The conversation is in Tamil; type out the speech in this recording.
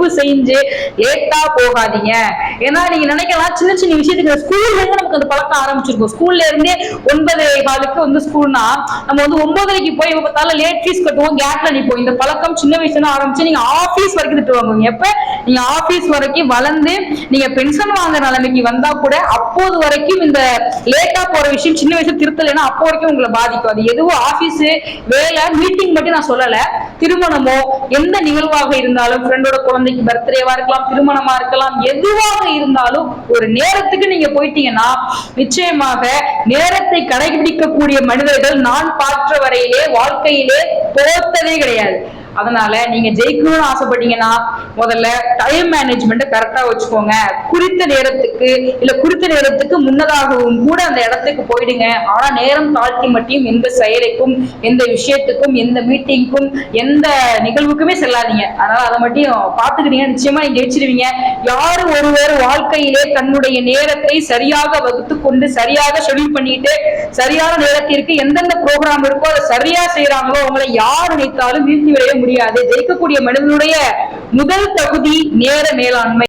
தயவு செஞ்சு லேட்டா போகாதீங்க. ஏன்னா நீங்க நினைக்கலாம் சின்ன சின்ன விஷயத்துக்கு ஸ்கூல்ல இருந்து நமக்கு அந்த பழக்கம் ஆரம்பிச்சிருக்கும். ஸ்கூல்ல இருந்தே 9:15 வந்து ஸ்கூல்னா நம்ம வந்து 9:30 போய் பார்த்தாலும் லேட் ஃபீஸ் கட்டுவோம், கேட்ல நிப்போம். இந்த பழக்கம் சின்ன வயசுல ஆரம்பிச்சு நீங்க ஆபீஸ் வரைக்கும் திட்டு வாங்குவீங்க. எப்ப நீங்க ஆபீஸ் வரைக்கும் வளர்ந்து நீங்க பென்ஷன் வாங்குற நிலைமைக்கு வந்தா கூட அப்போது வரைக்கும் இந்த லேட்டா போற விஷயம் சின்ன வயசுல திருத்தலைன்னா அப்போ வரைக்கும் உங்களை பாதிக்கும். அது எதுவும் ஆபீஸ் வேலை மீட்டிங் மட்டும் நான் சொல்லல, திருமணமோ எந்த நிகழ்வாக இருந்தாலும், ஃப்ரெண்டோட குழந்தைக்கு பர்த்டேவா இருக்கலாம், திருமணமா இருக்கலாம், எதுவாக இருந்தாலும் ஒரு நேரத்துக்கு நீங்க போயிட்டீங்கன்னா நிச்சயமாக நேரத்தை கடைபிடிக்கக்கூடிய மனிதர்கள் நான் பார்த்த வரையிலே வாழ்க்கையிலே தோத்ததே கிடையாது. அதனால நீங்க ஜெயிக்கணும்னு ஆசைப்பட்டீங்கன்னா முதல்ல டைம் மேனேஜ்மெண்ட் கரெக்டா வச்சுக்கோங்க. குறித்த நேரத்துக்கு முன்னதாகவும் கூட அந்த இடத்துக்கு போயிடுங்க. ஆனா நேரம் தாழ்த்தி மட்டும் எந்த செயலுக்கும், எந்த விஷயத்துக்கும், எந்த மீட்டிங்க்கும், எந்த நிகழ்வுக்குமே செல்லாதீங்க. அதனால அதை மட்டும் பாத்துக்கிட்டீங்க, நிச்சயமா நீங்க ஜெயிச்சிருவீங்க. யாரும் ஒருவர் வாழ்க்கையிலே தன்னுடைய நேரத்தை சரியாக வகுத்து கொண்டு சரியாக ஷெட்யூல் பண்ணிட்டு சரியான நேரத்திற்கு எந்தெந்த ப்ரோக்ராம் இருக்கோ அதை சரியா செய்யறாங்களோ அவங்களை யார் நினைத்தாலும் வீழ்த்தி விடைய முடியாது. ஜெயிக்கக்கூடிய மனிதனுடைய முதல் தகுதி நேர மேலாண்மை.